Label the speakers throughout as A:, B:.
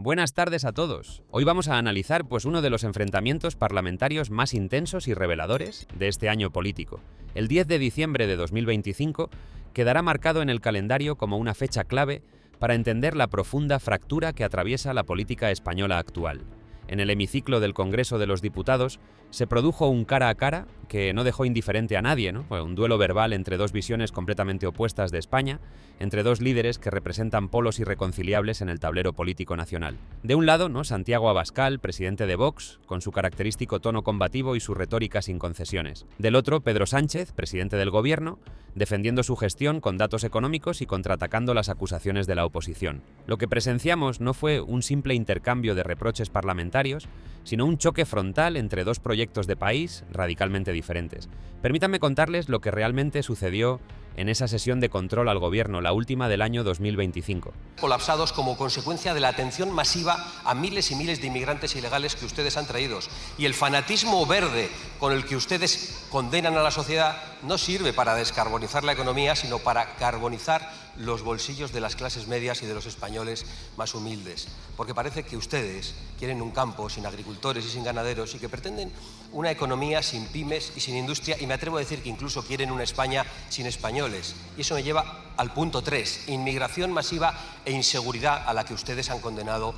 A: Buenas tardes a todos. Hoy vamos a analizar uno de los enfrentamientos parlamentarios más intensos y reveladores de este año político. El 10 de diciembre de 2025 quedará marcado en el calendario como una fecha clave para entender la profunda fractura que atraviesa la política española actual. En el hemiciclo del Congreso de los Diputados se produjo un cara a cara que no dejó indiferente a nadie, ¿no? Un duelo verbal entre dos visiones completamente opuestas de España, entre dos líderes que representan polos irreconciliables en el tablero político nacional. De un lado, ¿no?, Santiago Abascal, presidente de Vox, con su característico tono combativo y su retórica sin concesiones. Del otro, Pedro Sánchez, presidente del Gobierno, defendiendo su gestión con datos económicos y contraatacando las acusaciones de la oposición. Lo que presenciamos no fue un simple intercambio de reproches parlamentarios, sino un choque frontal entre dos proyectos de país radicalmente diferentes. Permítanme contarles lo que realmente sucedió en esa sesión de control al Gobierno, la última del año 2025.
B: Colapsados como consecuencia de la atención masiva a miles y miles de inmigrantes ilegales que ustedes han traído. Y el fanatismo verde con el que ustedes condenan a la sociedad no sirve para descarbonizar la economía, sino para carbonizar los bolsillos de las clases medias y de los españoles más humildes. Porque parece que ustedes quieren un campo sin agricultores y sin ganaderos y que pretenden una economía sin pymes y sin industria, y me atrevo a decir que incluso quieren una España sin españoles. Y eso me lleva al punto 3, inmigración masiva e inseguridad a la que ustedes han condenado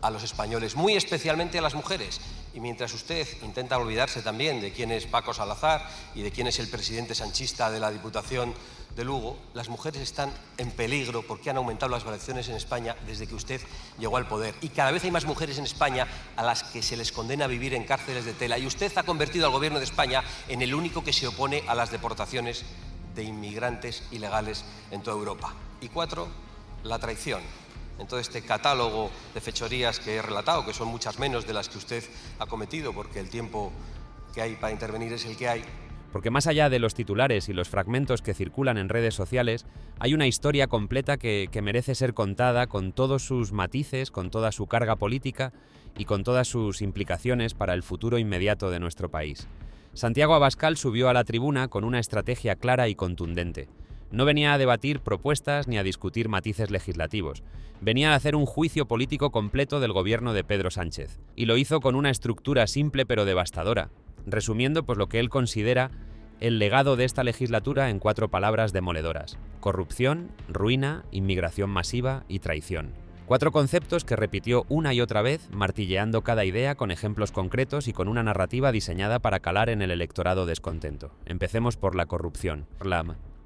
B: a los españoles, muy especialmente a las mujeres. Y mientras usted intenta olvidarse también de quién es Paco Salazar y de quién es el presidente sanchista de la Diputación de Lugo, las mujeres están en peligro porque han aumentado las violaciones en España desde que usted llegó al poder. Y cada vez hay más mujeres en España a las que se les condena a vivir en cárceles de tela. Y usted ha convertido al Gobierno de España en el único que se opone a las deportaciones de inmigrantes ilegales en toda Europa. Y 4, la traición. En todo este catálogo de fechorías que he relatado, que son muchas menos de las que usted ha cometido, porque el tiempo que hay para intervenir es el que hay.
A: Porque más allá de los titulares y los fragmentos que circulan en redes sociales, hay una historia completa que merece ser contada con todos sus matices, con toda su carga política y con todas sus implicaciones para el futuro inmediato de nuestro país. Santiago Abascal subió a la tribuna con una estrategia clara y contundente. No venía a debatir propuestas ni a discutir matices legislativos. Venía a hacer un juicio político completo del gobierno de Pedro Sánchez. Y lo hizo con una estructura simple pero devastadora, resumiendo lo que él considera el legado de esta legislatura en 4 palabras demoledoras: corrupción, ruina, inmigración masiva y traición. 4 conceptos que repitió una y otra vez, martilleando cada idea con ejemplos concretos y con una narrativa diseñada para calar en el electorado descontento. Empecemos por la corrupción.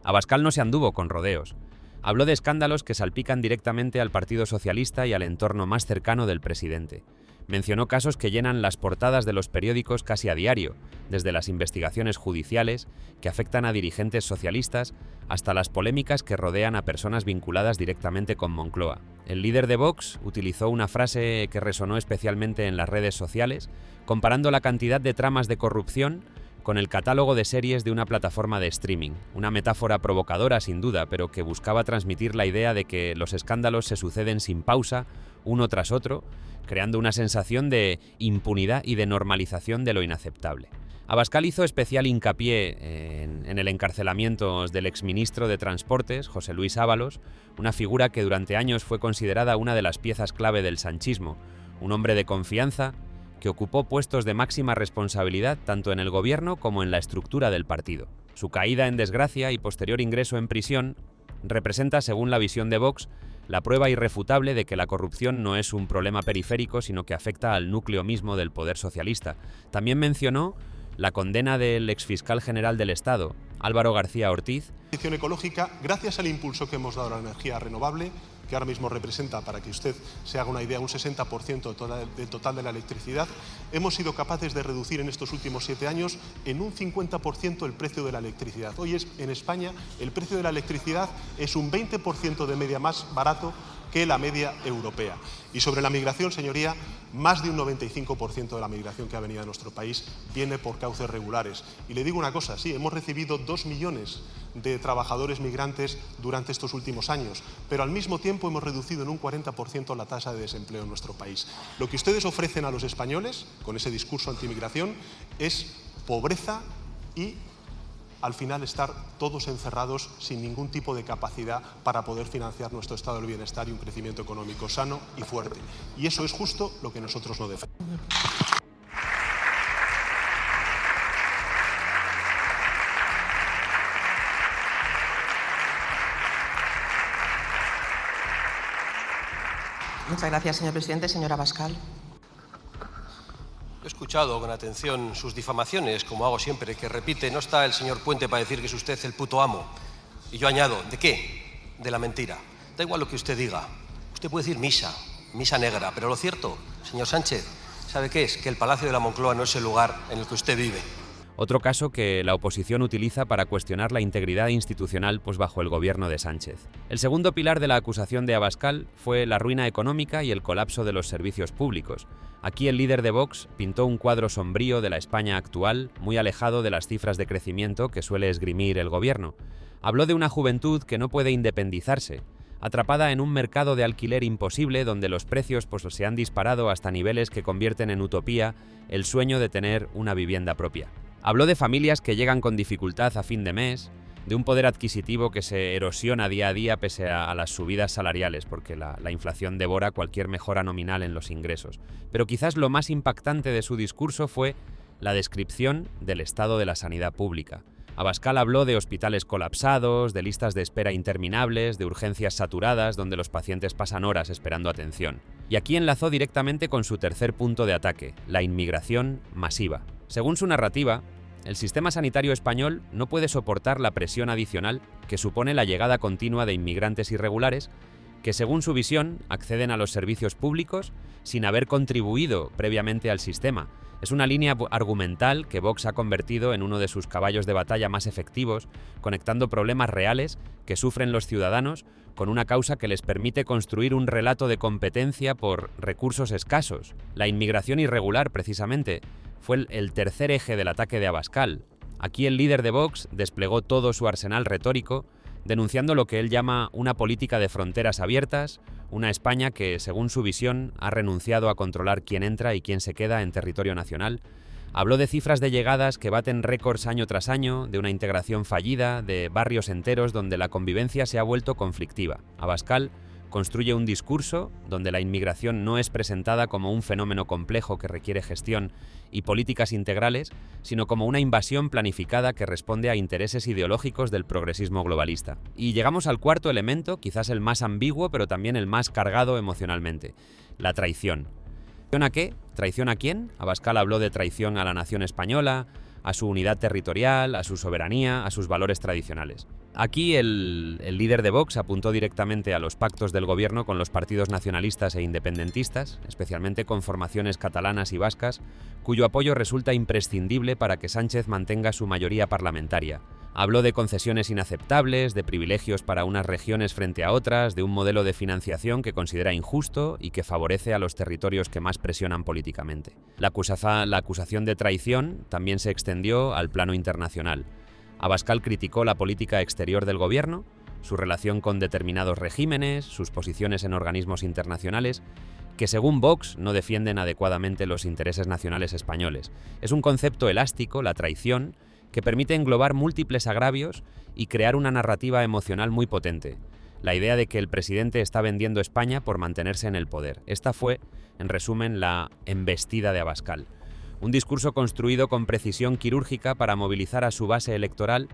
A: Abascal no se anduvo con rodeos. Habló de escándalos que salpican directamente al Partido Socialista y al entorno más cercano del presidente. Mencionó casos que llenan las portadas de los periódicos casi a diario, desde las investigaciones judiciales que afectan a dirigentes socialistas hasta las polémicas que rodean a personas vinculadas directamente con Moncloa. El líder de Vox utilizó una frase que resonó especialmente en las redes sociales, comparando la cantidad de tramas de corrupción con el catálogo de series de una plataforma de streaming. Una metáfora provocadora sin duda, pero que buscaba transmitir la idea de que los escándalos se suceden sin pausa, uno tras otro, creando una sensación de impunidad y de normalización de lo inaceptable. Abascal hizo especial hincapié en el encarcelamiento del exministro de Transportes, José Luis Ábalos, una figura que durante años fue considerada una de las piezas clave del sanchismo, un hombre de confianza que ocupó puestos de máxima responsabilidad tanto en el gobierno como en la estructura del partido. Su caída en desgracia y posterior ingreso en prisión representa, según la visión de Vox, la prueba irrefutable de que la corrupción no es un problema periférico, sino que afecta al núcleo mismo del poder socialista. También mencionó la condena del exfiscal general del Estado, Álvaro García Ortiz.
C: La transición ecológica, gracias al impulso que hemos dado a la energía renovable, que ahora mismo representa, para que usted se haga una idea, un 60% del total de la electricidad, hemos sido capaces de reducir en estos últimos 7 años en un 50% el precio de la electricidad. Hoy en España el precio de la electricidad es un 20% de media más barato que la media europea. Y sobre la migración, señoría, más de un 95% de la migración que ha venido a nuestro país viene por cauces regulares. Y le digo una cosa, sí, hemos recibido 2 millones de trabajadores migrantes durante estos últimos años, pero al mismo tiempo hemos reducido en un 40% la tasa de desempleo en nuestro país. Lo que ustedes ofrecen a los españoles, con ese discurso antimigración, es pobreza y al final estar todos encerrados sin ningún tipo de capacidad para poder financiar nuestro estado del bienestar y un crecimiento económico sano y fuerte. Y eso es justo lo que nosotros no defendemos.
D: Muchas gracias, señor presidente. Señora Abascal.
B: He escuchado con atención sus difamaciones, como hago siempre, que repite. No está el señor Puente para decir que es usted el puto amo. Y yo añado, ¿de qué? De la mentira. Da igual lo que usted diga. Usted puede decir misa negra, pero lo cierto, señor Sánchez, ¿sabe qué es? Que el Palacio de la Moncloa no es el lugar en el que usted vive.
A: Otro caso que la oposición utiliza para cuestionar la integridad institucional bajo el gobierno de Sánchez. El segundo pilar de la acusación de Abascal fue la ruina económica y el colapso de los servicios públicos. Aquí el líder de Vox pintó un cuadro sombrío de la España actual, muy alejado de las cifras de crecimiento que suele esgrimir el gobierno. Habló de una juventud que no puede independizarse, atrapada en un mercado de alquiler imposible donde los precios se han disparado hasta niveles que convierten en utopía el sueño de tener una vivienda propia. Habló de familias que llegan con dificultad a fin de mes, de un poder adquisitivo que se erosiona día a día pese a las subidas salariales, porque la inflación devora cualquier mejora nominal en los ingresos. Pero quizás lo más impactante de su discurso fue la descripción del estado de la sanidad pública. Abascal habló de hospitales colapsados, de listas de espera interminables, de urgencias saturadas donde los pacientes pasan horas esperando atención. Y aquí enlazó directamente con su tercer punto de ataque, la inmigración masiva. Según su narrativa, el sistema sanitario español no puede soportar la presión adicional que supone la llegada continua de inmigrantes irregulares que, según su visión, acceden a los servicios públicos sin haber contribuido previamente al sistema. Es una línea argumental que Vox ha convertido en uno de sus caballos de batalla más efectivos, conectando problemas reales que sufren los ciudadanos con una causa que les permite construir un relato de competencia por recursos escasos. La inmigración irregular, precisamente, fue el tercer eje del ataque de Abascal. Aquí el líder de Vox desplegó todo su arsenal retórico, denunciando lo que él llama una política de fronteras abiertas, una España que, según su visión, ha renunciado a controlar quién entra y quién se queda en territorio nacional. Habló de cifras de llegadas que baten récords año tras año, de una integración fallida, de barrios enteros donde la convivencia se ha vuelto conflictiva. Abascal construye un discurso donde la inmigración no es presentada como un fenómeno complejo que requiere gestión y políticas integrales, sino como una invasión planificada que responde a intereses ideológicos del progresismo globalista. Y llegamos al cuarto elemento, quizás el más ambiguo, pero también el más cargado emocionalmente: la traición. ¿Traición a qué? ¿Traición a quién? Abascal habló de traición a la nación española, a su unidad territorial, a su soberanía, a sus valores tradicionales. Aquí el líder de Vox apuntó directamente a los pactos del gobierno con los partidos nacionalistas e independentistas, especialmente con formaciones catalanas y vascas, cuyo apoyo resulta imprescindible para que Sánchez mantenga su mayoría parlamentaria. Habló de concesiones inaceptables, de privilegios para unas regiones frente a otras, de un modelo de financiación que considera injusto y que favorece a los territorios que más presionan políticamente. La acusación de traición también se extendió al plano internacional. Abascal criticó la política exterior del gobierno, su relación con determinados regímenes, sus posiciones en organismos internacionales, que según Vox no defienden adecuadamente los intereses nacionales españoles. Es un concepto elástico, la traición, que permite englobar múltiples agravios y crear una narrativa emocional muy potente. La idea de que el presidente está vendiendo España por mantenerse en el poder. Esta fue, en resumen, la embestida de Abascal. Un discurso construido con precisión quirúrgica para movilizar a su base electoral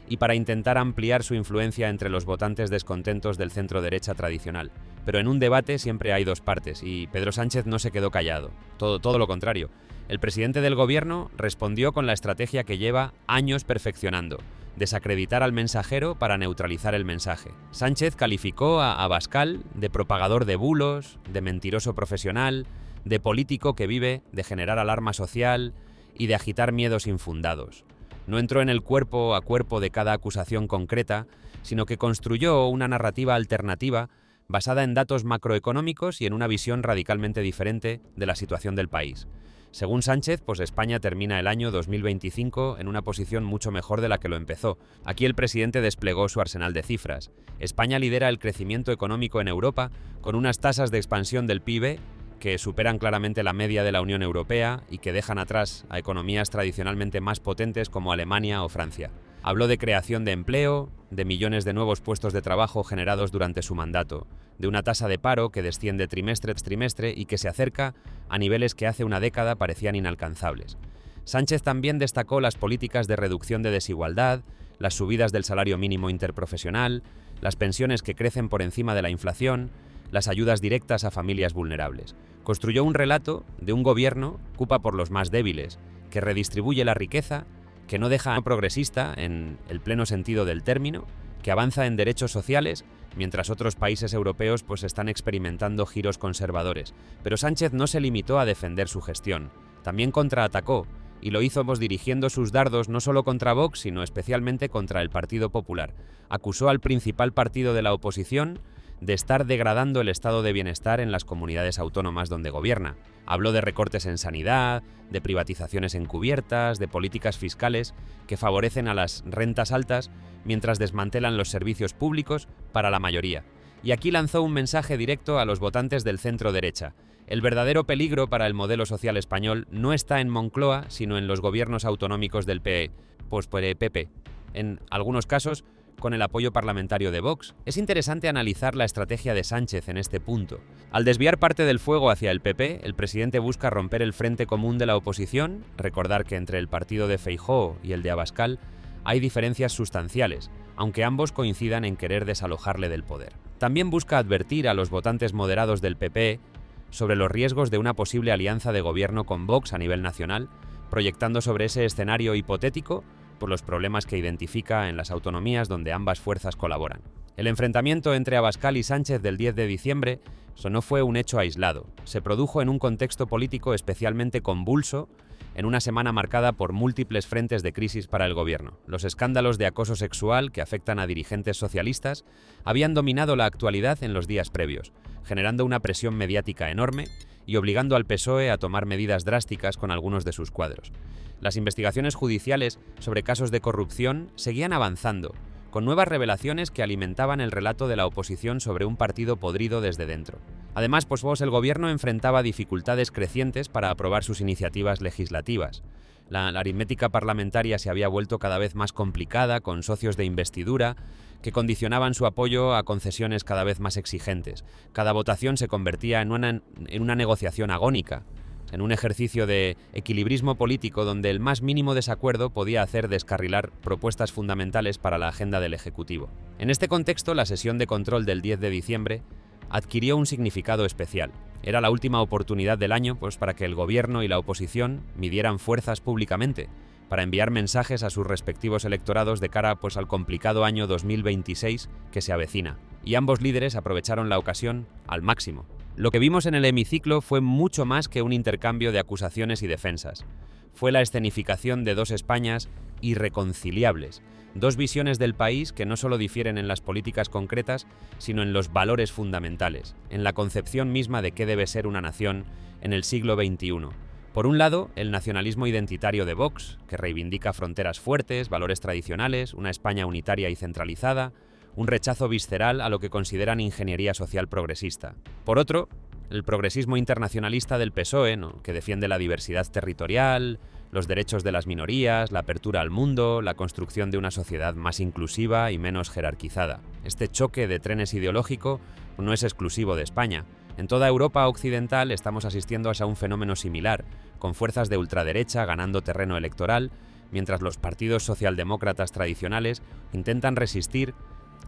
A: y para intentar ampliar su influencia entre los votantes descontentos del centro-derecha tradicional. Pero en un debate siempre hay dos partes y Pedro Sánchez no se quedó callado. Todo lo contrario. El presidente del gobierno respondió con la estrategia que lleva años perfeccionando: desacreditar al mensajero para neutralizar el mensaje. Sánchez calificó a Abascal de propagador de bulos, de mentiroso profesional, de político que vive de generar alarma social y de agitar miedos infundados. No entró en el cuerpo a cuerpo de cada acusación concreta, sino que construyó una narrativa alternativa basada en datos macroeconómicos y en una visión radicalmente diferente de la situación del país. Según Sánchez, España termina el año 2025 en una posición mucho mejor de la que lo empezó. Aquí el presidente desplegó su arsenal de cifras. España lidera el crecimiento económico en Europa con unas tasas de expansión del PIB que superan claramente la media de la Unión Europea y que dejan atrás a economías tradicionalmente más potentes como Alemania o Francia. Habló de creación de empleo, de millones de nuevos puestos de trabajo generados durante su mandato, de una tasa de paro que desciende trimestre tras trimestre y que se acerca a niveles que hace una década parecían inalcanzables. Sánchez también destacó las políticas de reducción de desigualdad, las subidas del salario mínimo interprofesional, las pensiones que crecen por encima de la inflación, las ayudas directas a familias vulnerables. Construyó un relato de un gobierno que ocupa por los más débiles, que redistribuye la riqueza, que no deja progresista en el pleno sentido del término, que avanza en derechos sociales, mientras otros países europeos pues están experimentando giros conservadores. Pero Sánchez no se limitó a defender su gestión, también contraatacó, y lo hizo dirigiendo sus dardos no solo contra Vox, sino especialmente contra el Partido Popular. Acusó al principal partido de la oposición de estar degradando el estado de bienestar en las comunidades autónomas donde gobierna. Habló de recortes en sanidad, de privatizaciones encubiertas, de políticas fiscales que favorecen a las rentas altas mientras desmantelan los servicios públicos para la mayoría. Y aquí lanzó un mensaje directo a los votantes del centro-derecha. El verdadero peligro para el modelo social español no está en Moncloa, sino en los gobiernos autonómicos del PP. En algunos casos, con el apoyo parlamentario de Vox. Es interesante analizar la estrategia de Sánchez en este punto. Al desviar parte del fuego hacia el PP, el presidente busca romper el frente común de la oposición, recordar que entre el partido de Feijóo y el de Abascal hay diferencias sustanciales, aunque ambos coincidan en querer desalojarle del poder. También busca advertir a los votantes moderados del PP sobre los riesgos de una posible alianza de gobierno con Vox a nivel nacional, proyectando sobre ese escenario hipotético por los problemas que identifica en las autonomías donde ambas fuerzas colaboran. El enfrentamiento entre Abascal y Sánchez del 10 de diciembre no fue un hecho aislado. Se produjo en un contexto político especialmente convulso, en una semana marcada por múltiples frentes de crisis para el gobierno. Los escándalos de acoso sexual que afectan a dirigentes socialistas habían dominado la actualidad en los días previos, generando una presión mediática enorme y obligando al PSOE a tomar medidas drásticas con algunos de sus cuadros. Las investigaciones judiciales sobre casos de corrupción seguían avanzando, con nuevas revelaciones que alimentaban el relato de la oposición sobre un partido podrido desde dentro. Además, el gobierno enfrentaba dificultades crecientes para aprobar sus iniciativas legislativas. La aritmética parlamentaria se había vuelto cada vez más complicada, con socios de investidura que condicionaban su apoyo a concesiones cada vez más exigentes. Cada votación se convertía en una negociación agónica, en un ejercicio de equilibrismo político donde el más mínimo desacuerdo podía hacer descarrilar propuestas fundamentales para la agenda del Ejecutivo. En este contexto, la sesión de control del 10 de diciembre adquirió un significado especial. Era la última oportunidad del año para que el gobierno y la oposición midieran fuerzas públicamente, para enviar mensajes a sus respectivos electorados de cara al complicado año 2026 que se avecina. Y ambos líderes aprovecharon la ocasión al máximo. Lo que vimos en el hemiciclo fue mucho más que un intercambio de acusaciones y defensas. Fue la escenificación de dos Españas irreconciliables, dos visiones del país que no solo difieren en las políticas concretas, sino en los valores fundamentales, en la concepción misma de qué debe ser una nación en el siglo XXI. Por un lado, el nacionalismo identitario de Vox, que reivindica fronteras fuertes, valores tradicionales, una España unitaria y centralizada, un rechazo visceral a lo que consideran ingeniería social progresista. Por otro, el progresismo internacionalista del PSOE, que defiende la diversidad territorial, los derechos de las minorías, la apertura al mundo, la construcción de una sociedad más inclusiva y menos jerarquizada. Este choque de trenes ideológico no es exclusivo de España. En toda Europa occidental estamos asistiendo a un fenómeno similar, con fuerzas de ultraderecha ganando terreno electoral, mientras los partidos socialdemócratas tradicionales intentan resistir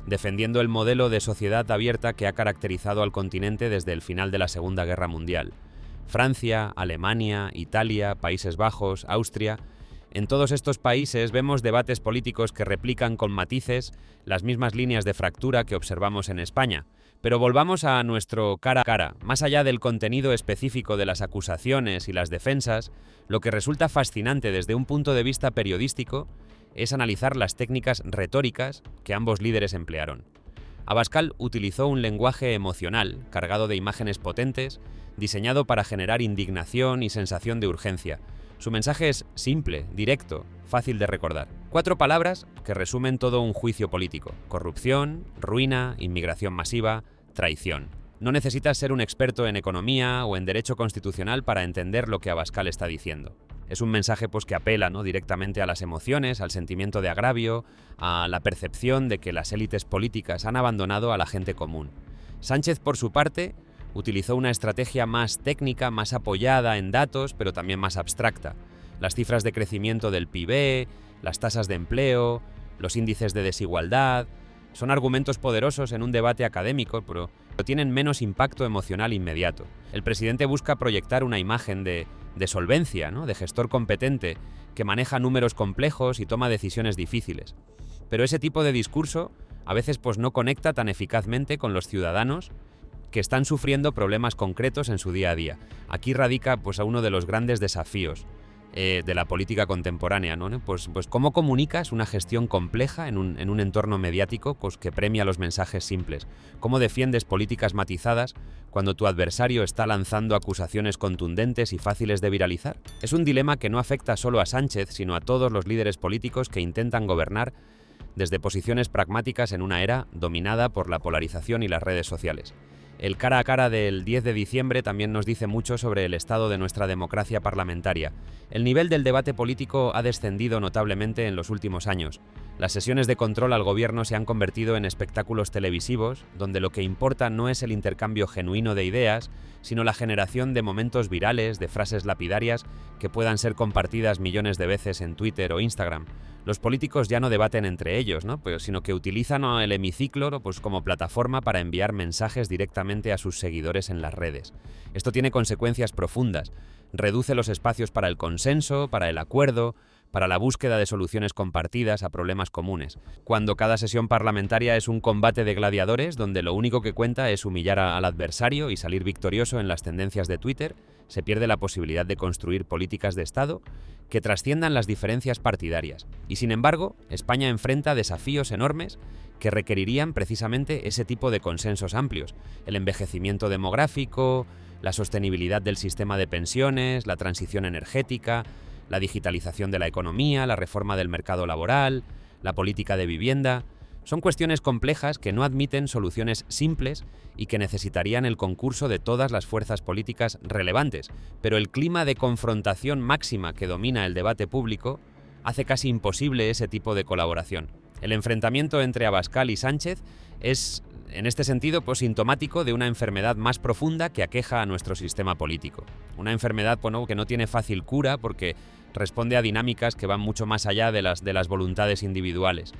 A: defendiendo el modelo de sociedad abierta que ha caracterizado al continente desde el final de la Segunda Guerra Mundial. Francia, Alemania, Italia, Países Bajos, Austria. En todos estos países vemos debates políticos que replican con matices las mismas líneas de fractura que observamos en España. Pero volvamos a nuestro cara a cara. Más allá del contenido específico de las acusaciones y las defensas, lo que resulta fascinante desde un punto de vista periodístico es analizar las técnicas retóricas que ambos líderes emplearon. Abascal utilizó un lenguaje emocional, cargado de imágenes potentes, diseñado para generar indignación y sensación de urgencia. Su mensaje es simple, directo, fácil de recordar. 4 palabras que resumen todo un juicio político: corrupción, ruina, inmigración masiva, traición. No necesitas ser un experto en economía o en derecho constitucional para entender lo que Abascal está diciendo. Es un mensaje pues, que apela, ¿no?, directamente a las emociones, al sentimiento de agravio, a la percepción de que las élites políticas han abandonado a la gente común. Sánchez, por su parte, utilizó una estrategia más técnica, más apoyada en datos, pero también más abstracta. Las cifras de crecimiento del PIB, las tasas de empleo, los índices de desigualdad, son argumentos poderosos en un debate académico, pero tienen menos impacto emocional inmediato. El presidente busca proyectar una imagen de solvencia, ¿no?, de gestor competente, que maneja números complejos y toma decisiones difíciles. Pero ese tipo de discurso a veces pues, no conecta tan eficazmente con los ciudadanos que están sufriendo problemas concretos en su día a día. Aquí radica pues, uno de los grandes desafíos de la política contemporánea, ¿no? Pues cómo comunicas una gestión compleja en un entorno mediático pues, que premia los mensajes simples. Cómo defiendes políticas matizadas cuando tu adversario está lanzando acusaciones contundentes y fáciles de viralizar. Es un dilema que no afecta solo a Sánchez, sino a todos los líderes políticos que intentan gobernar desde posiciones pragmáticas en una era dominada por la polarización y las redes sociales. El cara a cara del 10 de diciembre también nos dice mucho sobre el estado de nuestra democracia parlamentaria. El nivel del debate político ha descendido notablemente en los últimos años. Las sesiones de control al gobierno se han convertido en espectáculos televisivos, donde lo que importa no es el intercambio genuino de ideas, sino la generación de momentos virales, de frases lapidarias que puedan ser compartidas millones de veces en Twitter o Instagram. Los políticos ya no debaten entre ellos, ¿no?, sino que utilizan el hemiciclo pues, como plataforma para enviar mensajes directamente a sus seguidores en las redes. Esto tiene consecuencias profundas. Reduce los espacios para el consenso, para el acuerdo, para la búsqueda de soluciones compartidas a problemas comunes. Cuando cada sesión parlamentaria es un combate de gladiadores donde lo único que cuenta es humillar al adversario y salir victorioso en las tendencias de Twitter, se pierde la posibilidad de construir políticas de Estado que trasciendan las diferencias partidarias. Y sin embargo, España enfrenta desafíos enormes que requerirían precisamente ese tipo de consensos amplios. El envejecimiento demográfico, la sostenibilidad del sistema de pensiones, la transición energética, la digitalización de la economía, la reforma del mercado laboral, la política de vivienda. Son cuestiones complejas que no admiten soluciones simples y que necesitarían el concurso de todas las fuerzas políticas relevantes, pero el clima de confrontación máxima que domina el debate público hace casi imposible ese tipo de colaboración. El enfrentamiento entre Abascal y Sánchez es, en este sentido, pues, sintomático de una enfermedad más profunda que aqueja a nuestro sistema político. Una enfermedad que no tiene fácil cura porque responde a dinámicas que van mucho más allá de las voluntades individuales.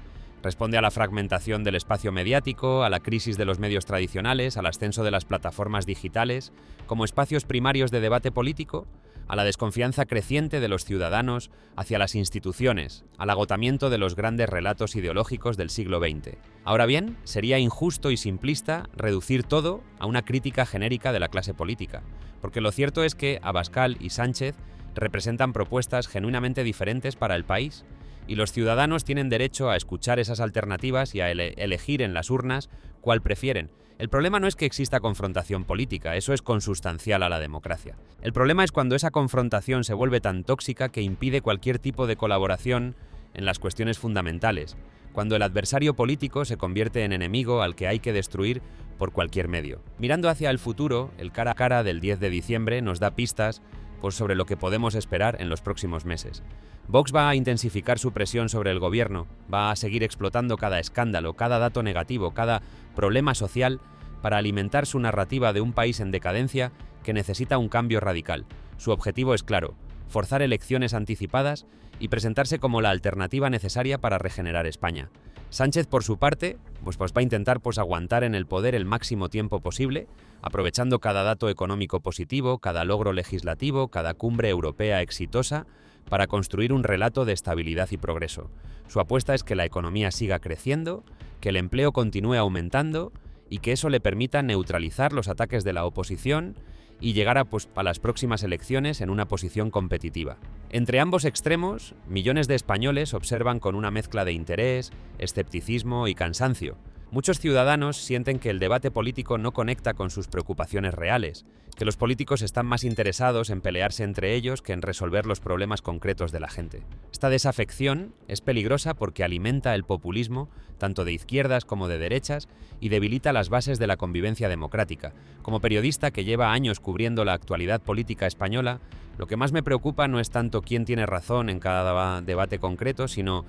A: Responde a la fragmentación del espacio mediático, a la crisis de los medios tradicionales, al ascenso de las plataformas digitales como espacios primarios de debate político, a la desconfianza creciente de los ciudadanos hacia las instituciones, al agotamiento de los grandes relatos ideológicos del siglo XX. Ahora bien, sería injusto y simplista reducir todo a una crítica genérica de la clase política, porque lo cierto es que Abascal y Sánchez representan propuestas genuinamente diferentes para el país, y los ciudadanos tienen derecho a escuchar esas alternativas y a elegir en las urnas cuál prefieren. El problema no es que exista confrontación política, eso es consustancial a la democracia. El problema es cuando esa confrontación se vuelve tan tóxica que impide cualquier tipo de colaboración en las cuestiones fundamentales, cuando el adversario político se convierte en enemigo al que hay que destruir por cualquier medio. Mirando hacia el futuro, el cara a cara del 10 de diciembre nos da pistas sobre lo que podemos esperar en los próximos meses. Vox va a intensificar su presión sobre el gobierno, va a seguir explotando cada escándalo, cada dato negativo, cada problema social para alimentar su narrativa de un país en decadencia que necesita un cambio radical. Su objetivo es claro: forzar elecciones anticipadas y presentarse como la alternativa necesaria para regenerar España. Sánchez, por su parte, pues va a intentar aguantar en el poder el máximo tiempo posible, aprovechando cada dato económico positivo, cada logro legislativo, cada cumbre europea exitosa, para construir un relato de estabilidad y progreso. Su apuesta es que la economía siga creciendo, que el empleo continúe aumentando y que eso le permita neutralizar los ataques de la oposición y llegar a las próximas elecciones en una posición competitiva. Entre ambos extremos, millones de españoles observan con una mezcla de interés, escepticismo y cansancio. Muchos ciudadanos sienten que el debate político no conecta con sus preocupaciones reales, que los políticos están más interesados en pelearse entre ellos que en resolver los problemas concretos de la gente. Esta desafección es peligrosa porque alimenta el populismo, tanto de izquierdas como de derechas, y debilita las bases de la convivencia democrática. Como periodista que lleva años cubriendo la actualidad política española, Lo que más me preocupa no es tanto quién tiene razón en cada debate concreto, sino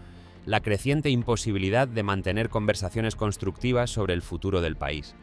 A: la creciente imposibilidad de mantener conversaciones constructivas sobre el futuro del país.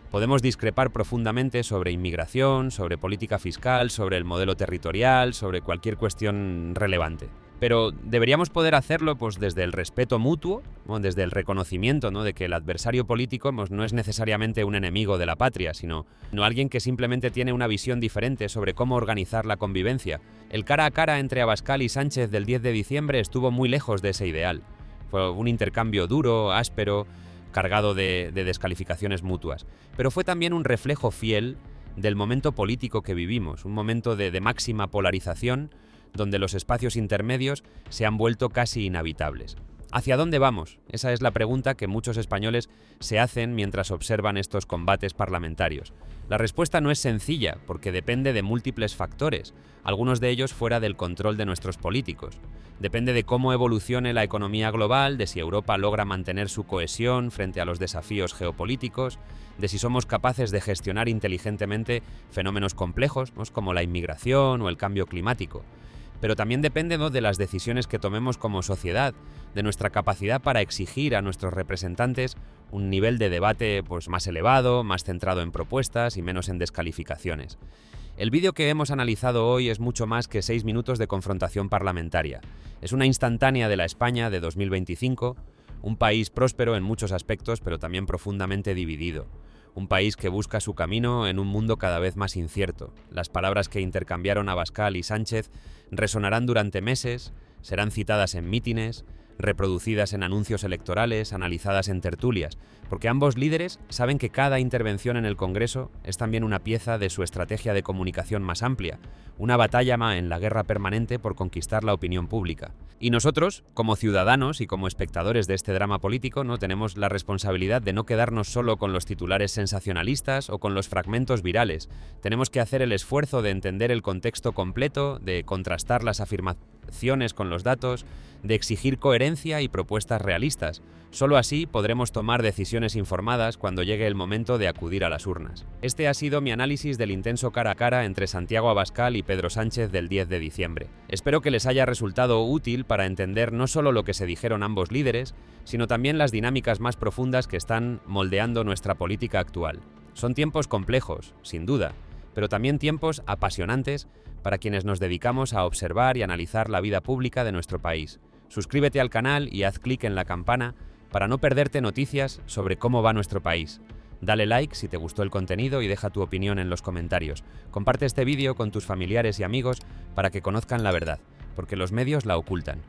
A: Podemos discrepar profundamente sobre inmigración, sobre política fiscal, sobre el modelo territorial, sobre cualquier cuestión relevante. Pero deberíamos poder hacerlo pues, desde el respeto mutuo, desde el reconocimiento, ¿no?, de que el adversario político no es necesariamente un enemigo de la patria, sino alguien que simplemente tiene una visión diferente sobre cómo organizar la convivencia. El cara a cara entre Abascal y Sánchez del 10 de diciembre estuvo muy lejos de ese ideal. Fue un intercambio duro, áspero, cargado de descalificaciones mutuas. Pero fue también un reflejo fiel del momento político que vivimos, un momento de máxima polarización, donde los espacios intermedios se han vuelto casi inhabitables. ¿Hacia dónde vamos? Esa es la pregunta que muchos españoles se hacen mientras observan estos combates parlamentarios. La respuesta no es sencilla, porque depende de múltiples factores, algunos de ellos fuera del control de nuestros políticos. Depende de cómo evolucione la economía global, de si Europa logra mantener su cohesión frente a los desafíos geopolíticos, de si somos capaces de gestionar inteligentemente fenómenos complejos, como la inmigración o el cambio climático. Pero también depende, ¿no?, de las decisiones que tomemos como sociedad, de nuestra capacidad para exigir a nuestros representantes un nivel de debate pues, más elevado, más centrado en propuestas y menos en descalificaciones. El vídeo que hemos analizado hoy es mucho más que 6 minutos de confrontación parlamentaria. Es una instantánea de la España de 2025, un país próspero en muchos aspectos, pero también profundamente dividido. Un país que busca su camino en un mundo cada vez más incierto. Las palabras que intercambiaron Abascal y Sánchez resonarán durante meses, serán citadas en mítines, reproducidas en anuncios electorales, analizadas en tertulias, porque ambos líderes saben que cada intervención en el Congreso es también una pieza de su estrategia de comunicación más amplia, una batalla en la guerra permanente por conquistar la opinión pública. Y nosotros, como ciudadanos y como espectadores de este drama político, no tenemos la responsabilidad de no quedarnos solo con los titulares sensacionalistas o con los fragmentos virales. Tenemos que hacer el esfuerzo de entender el contexto completo, de contrastar las afirmaciones con los datos, de exigir coherencia y propuestas realistas. Solo así podremos tomar decisiones informadas cuando llegue el momento de acudir a las urnas. Este ha sido mi análisis del intenso cara a cara entre Santiago Abascal y Pedro Sánchez del 10 de diciembre. Espero que les haya resultado útil para entender no solo lo que se dijeron ambos líderes, sino también las dinámicas más profundas que están moldeando nuestra política actual. Son tiempos complejos, sin duda, pero también tiempos apasionantes para quienes nos dedicamos a observar y analizar la vida pública de nuestro país. Suscríbete al canal y haz clic en la campana para no perderte noticias sobre cómo va nuestro país. Dale like si te gustó el contenido y deja tu opinión en los comentarios. Comparte este vídeo con tus familiares y amigos para que conozcan la verdad, porque los medios la ocultan.